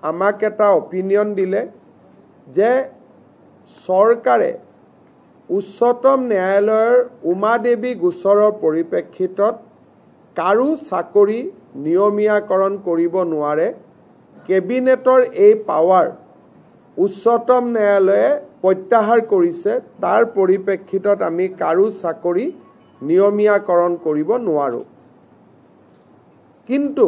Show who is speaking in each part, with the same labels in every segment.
Speaker 1: আমাক এটা অপিনিয়ন দিলে যে চৰকাৰে উচ্চতম ন্যায়ালয়ৰ উমা দেৱী গোচৰৰ পৰিপ্ৰেক্ষিতত কাৰো চাকৰি নিয়মীয়াকৰণ কৰিব নোৱাৰে। কেবিনেটৰ এই পাৱাৰ উচ্চতম ন্যায়ালয়ে প্ৰত্যাহাৰ কৰিছে। তাৰ পৰিপ্ৰেক্ষিতত আমি কাৰো চাকৰি নিয়মীয়াকৰণ কৰিব নোৱাৰোঁ। কিন্তু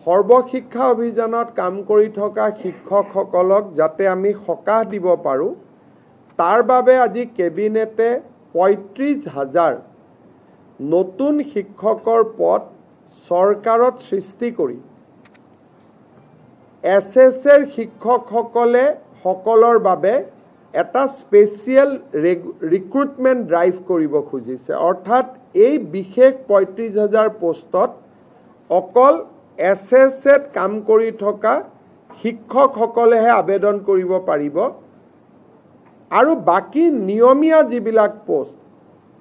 Speaker 1: সৰ্বশিক্ষা অভিযানত কাম কৰি থকা শিক্ষকসকলক যাতে আমি সকাহ দিব পাৰোঁ, তাৰ বাবে আজি কেবিনেটে ৩৫,০০০ নতুন শিক্ষকৰ পদ চৰকাৰত সৃষ্টি কৰি SSৰ শিক্ষকসকলৰ বাবে এটা স্পেচিয়েল ৰিক্ৰুটমেণ্ট ড্ৰাইভ কৰিব খুজিছে। অৰ্থাৎ এই বিশেষ ৩৫,০০০ পোষ্টত অকল SSত কাম কৰি থকা শিক্ষকসকলেহে আবেদন কৰিব পাৰিব আৰু বাকী নিয়মীয়া যিবিলাক পোষ্ট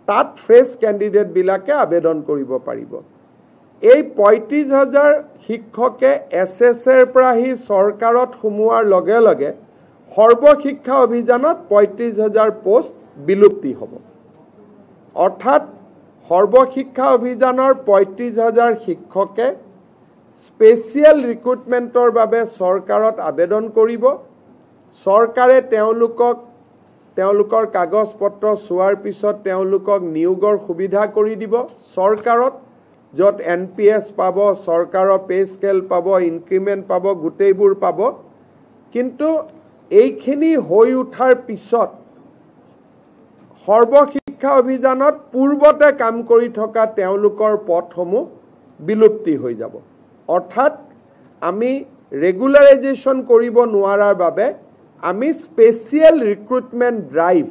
Speaker 1: তাত ফ্ৰেছ কেণ্ডিডেটবিলাকে আবেদন কৰিব পাৰিব। এই ৩৫,০০০ শিক্ষকে SSৰ পৰা আহি চৰকাৰত সোমোৱাৰ লগে লগে সৰ্বশিক্ষা অভিযানত ৩৫,০০০ পোষ্ট বিলুপ্তি হ'ব। অৰ্থাৎ সৰ্বশিক্ষা অভিযানৰ ৩৫,০০০ শিক্ষকে স্পেচিয়েল ৰিক্ৰুটমেণ্টৰ বাবে চৰকাৰত আবেদন কৰিব। চৰকাৰে তেওঁলোকৰ কাগজ পত্ৰ চোৱাৰ পিছত তেওঁলোকক নিয়োগৰ সুবিধা কৰি দিব চৰকাৰত, য'ত NPS পাব, চৰকাৰৰ পে স্কেল পাব, ইনক্ৰিমেণ্ট পাব, গোটেইবোৰ পাব। কিন্তু এইখিনি হৈ উঠাৰ পিছত সৰ্বশিক্ষা অভিযানত পূৰ্বতে কাম কৰি থকা তেওঁলোকৰ পদসমূহ বিলুপ্তি হৈ যাব। অৰ্থাৎ আমি ৰেগুলাৰাইজেশ্যন কৰিব নোৱাৰাৰ বাবে আমি স্পেচিয়েল ৰিক্ৰুটমেণ্ট ড্ৰাইভ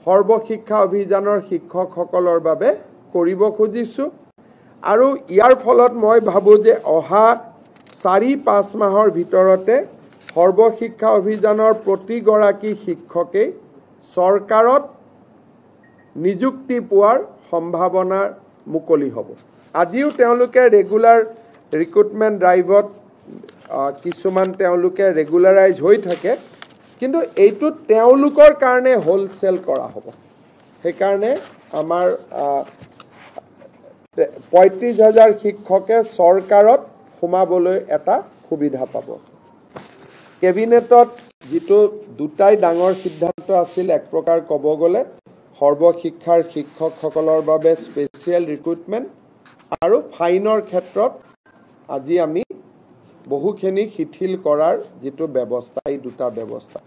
Speaker 1: সৰ্বশিক্ষা অভিযানৰ শিক্ষকসকলৰ বাবে কৰিব খুজিছোঁ। আৰু ইয়াৰ ফলত মই ভাবোঁ যে অহা ৪-৫ মাহৰ ভিতৰতে সৰ্বশিক্ষা অভিযানৰ প্ৰতিগৰাকী শিক্ষকেই চৰকাৰত নিযুক্তি পোৱাৰ সম্ভাৱনা মুকলি হ'ব। আজিও তেওঁলোকে ৰেগুলাৰ ৰিক্ৰুটমেণ্ট ড্ৰাইভত কিছুমান তেওঁলোকে ৰেগুলাৰাইজ হৈ থাকে, কিন্তু এইটো তেওঁলোকৰ কাৰণে হোলচেল কৰা হ'ব। সেইকাৰণে আমাৰ ৩৫,০০০ শিক্ষকে চৰকাৰত সোমাবলৈ এটা সুবিধা পাব। কেবিনেটত যিটো দুটাই ডাঙৰ সিদ্ধান্ত আছিল, এক প্ৰকাৰ ক'ব গ'লে সৰ্বশিক্ষাৰ শিক্ষকসকলৰ বাবে স্পেচিয়েল ৰিক্ৰুটমেণ্ট আৰু ফাইনৰ ক্ষেত্ৰত আজি আমি বহুখিনি শিথিল কৰাৰ যিটো ব্যৱস্থা, এই দুটা ব্যৱস্থা